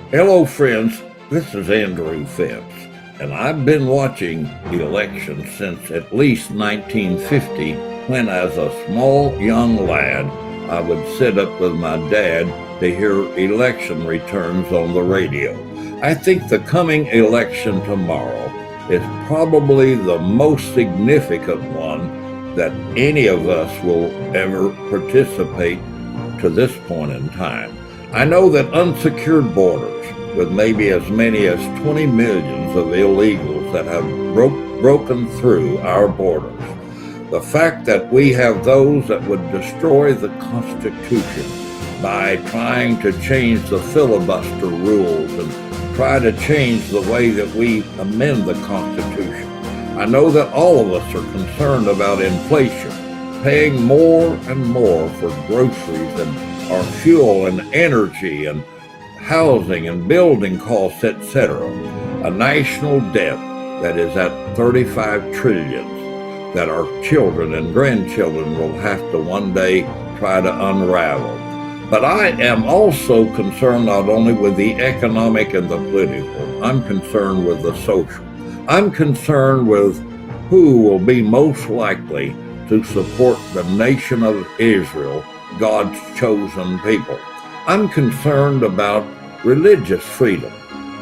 Hello, friends. This is Andrew Phipps, and I've been watching the election since at least 1950, when, as a small young lad, I would sit up with my dad to hear election returns on the radio. I think the coming election tomorrow is probably the most significant one that any of us will ever participate to this point in time. I know that unsecured borders, with maybe as many as 20 millions of illegals that have broken through our borders, the fact that we have those that would destroy the Constitution by trying to change the filibuster rules and try to change the way that we amend the Constitution. I know that all of us are concerned about inflation, paying more and more for groceries and our fuel and energy and housing and building costs, etc. A national debt that is at 35 trillion that our children and grandchildren will have to one day try to unravel. But I am also concerned not only with the economic and the political, I'm concerned with the social. I'm concerned with who will be most likely to support the nation of Israel, God's chosen people. I'm concerned about religious freedom.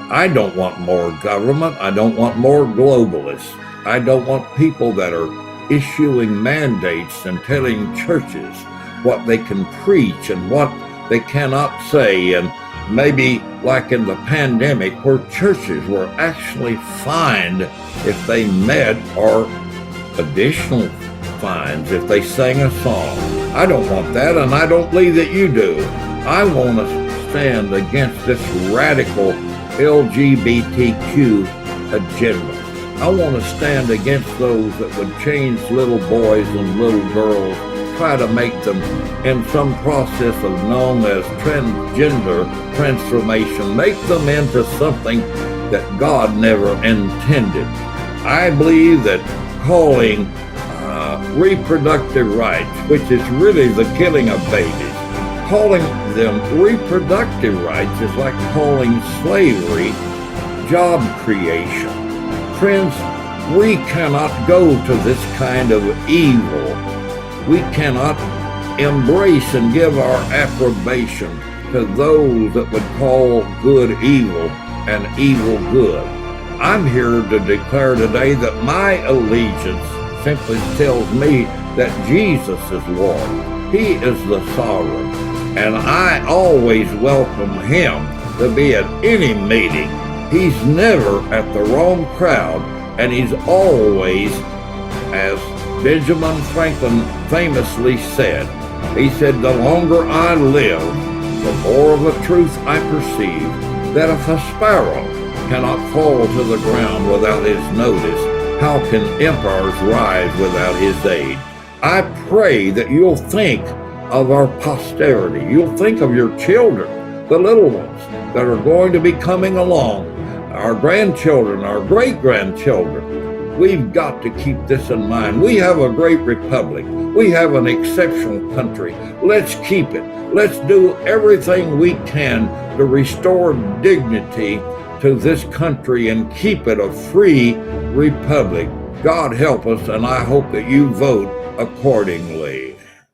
I don't want more government. I don't want more globalists. I don't want people that are issuing mandates and telling churches what they can preach and what they cannot say. And maybe like in the pandemic, where churches were actually fined if they met, or additional fines if they sang a song. I don't want that, and I don't believe that you do. I want to stand against this radical LGBTQ agenda. I want to stand against those that would change little boys and little girls, try to make them in some process of known as transgender transformation, make them into something that God never intended. I believe that calling reproductive rights, which is really the killing of babies, calling them reproductive rights is like calling slavery job creation. Friends, we cannot go to this kind of evil. We cannot embrace and give our approbation to those that would call good evil and evil good. I'm here to declare today that my allegiance simply tells me that Jesus is Lord. He is the sovereign, and I always welcome him to be at any meeting. He's never at the wrong crowd, and he's always, as Benjamin Franklin famously said, he said, "The longer I live, the more of the truth I perceive, that if a sparrow cannot fall to the ground without his notice, how can empires rise without his aid?" I pray that you'll think of our posterity. You'll think of your children, the little ones that are going to be coming along, our grandchildren, our great-grandchildren. We've got to keep this in mind. We have a great republic. We have an exceptional country. Let's keep it. Let's do everything we can to restore dignity to this country and keep it a free republic. God help us, and I hope that you vote accordingly.